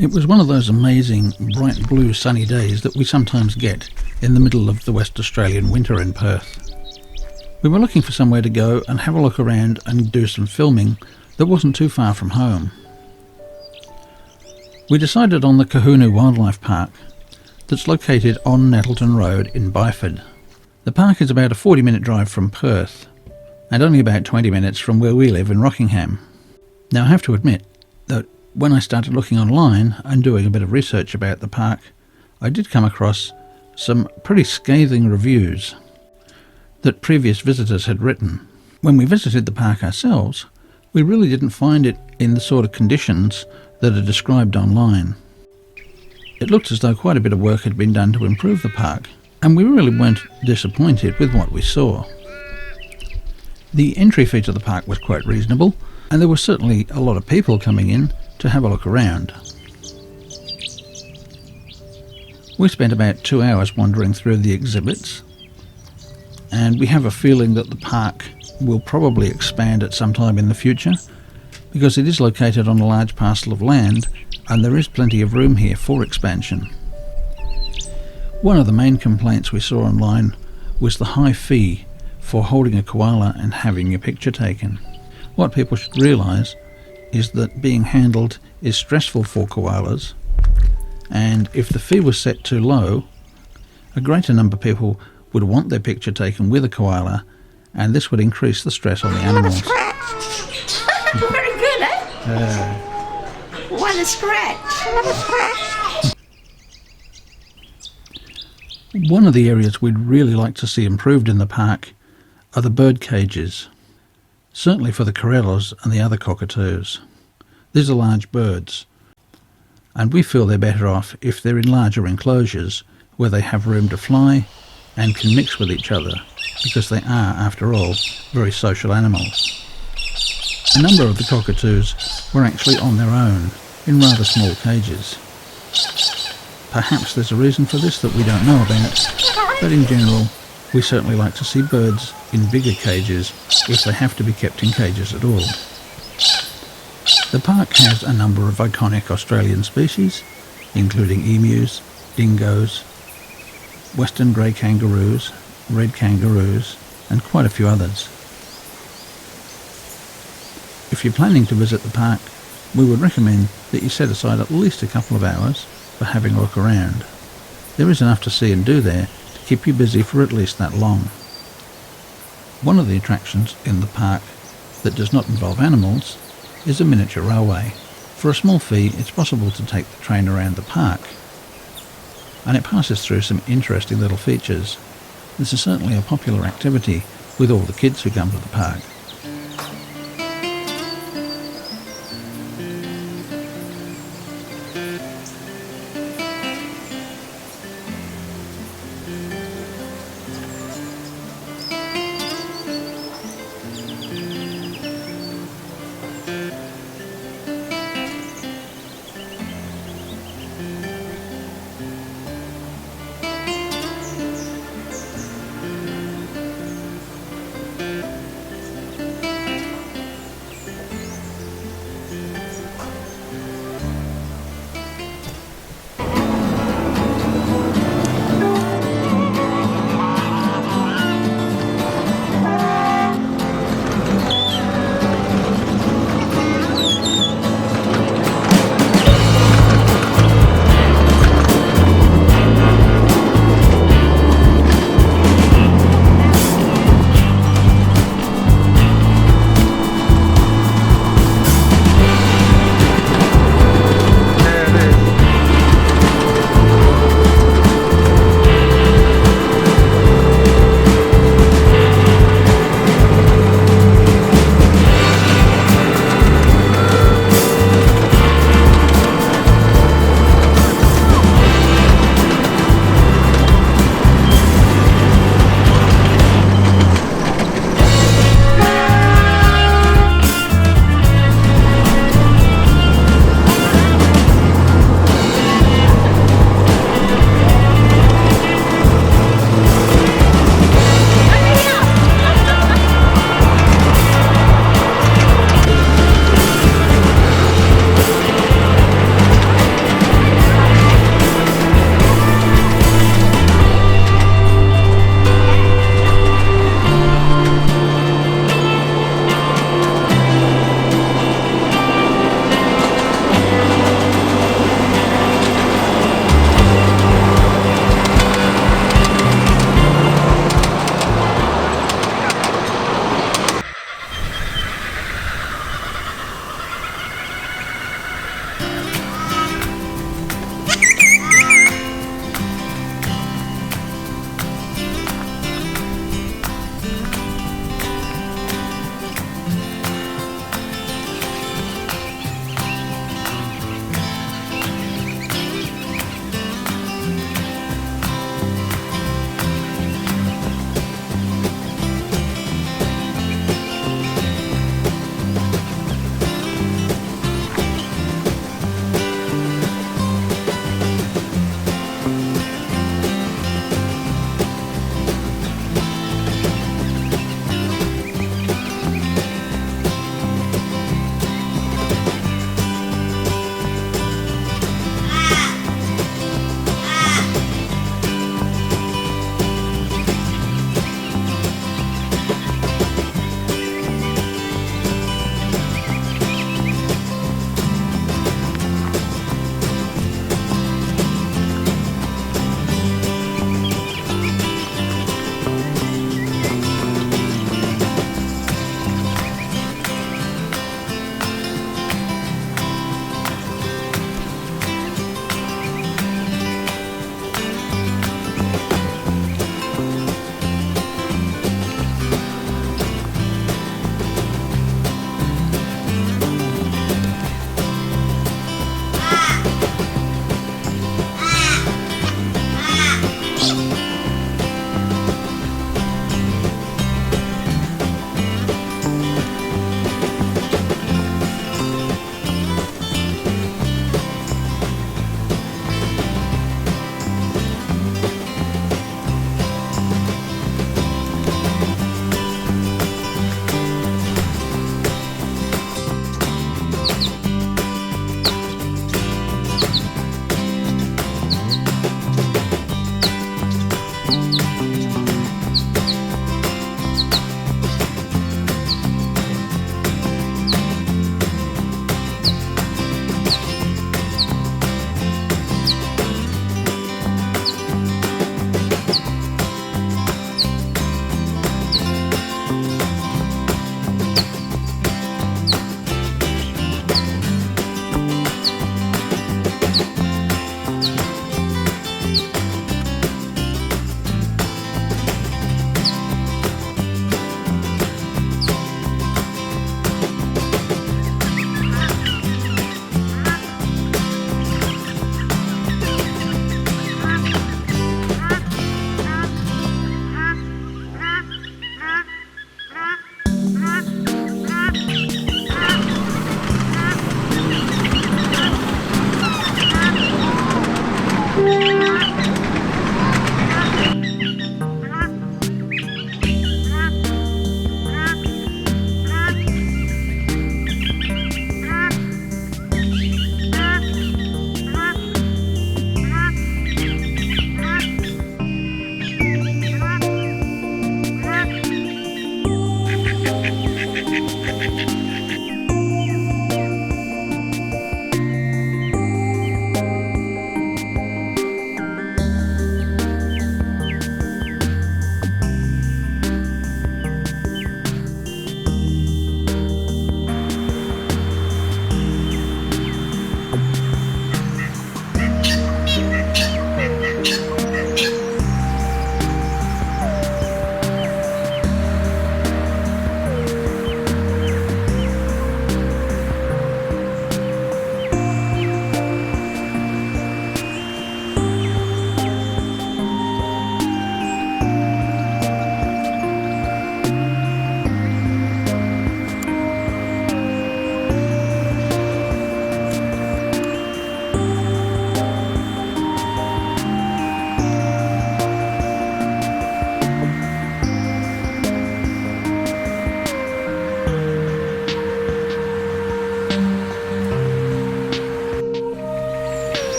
It was one of those amazing bright blue sunny days that we sometimes get in the middle of the West Australian winter in Perth. We were looking for somewhere to go and have a look around and do some filming that wasn't too far from home. We decided on the Cohunu Wildlife Park that's located on Nettleton Road in Byford. The park is about a 40-minute drive from Perth and only about 20 minutes from where we live in Rockingham. Now I have to admit that when I started looking online and doing a bit of research about the park, I did come across some pretty scathing reviews that previous visitors had written. When we visited the park ourselves, we really didn't find it in the sort of conditions that are described online. It looked as though quite a bit of work had been done to improve the park, and we really weren't disappointed with what we saw. The entry fee to the park was quite reasonable, and there were certainly a lot of people coming in to have a look around. We spent about 2 hours wandering through the exhibits, and we have a feeling that the park will probably expand at some time in the future, because it is located on a large parcel of land and there is plenty of room here for expansion. One of the main complaints we saw online was the high fee for holding a koala and having your picture taken. What people should realise is that being handled is stressful for koalas, and if the fee was set too low, a greater number of people would want their picture taken with a koala, and this would increase the stress on the animals. Very good, eh? What a scratch! One of the areas we'd really like to see improved in the park are the bird cages, certainly for the corellas and the other cockatoos. These are large birds, and we feel they're better off if they're in larger enclosures where they have room to fly and can mix with each other, because they are, after all, very social animals. A number of the cockatoos were actually on their own, in rather small cages. Perhaps there's a reason for this that we don't know about, but in general, we certainly like to see birds in bigger cages if they have to be kept in cages at all. The park has a number of iconic Australian species, including emus, dingoes, western grey kangaroos, red kangaroos, and quite a few others. If you're planning to visit the park, we would recommend that you set aside at least a couple of hours for having a look around. There is enough to see and do there to keep you busy for at least that long. One of the attractions in the park that does not involve animals is a miniature railway. For a small fee, it's possible to take the train around the park, and it passes through some interesting little features. This is certainly a popular activity with all the kids who come to the park.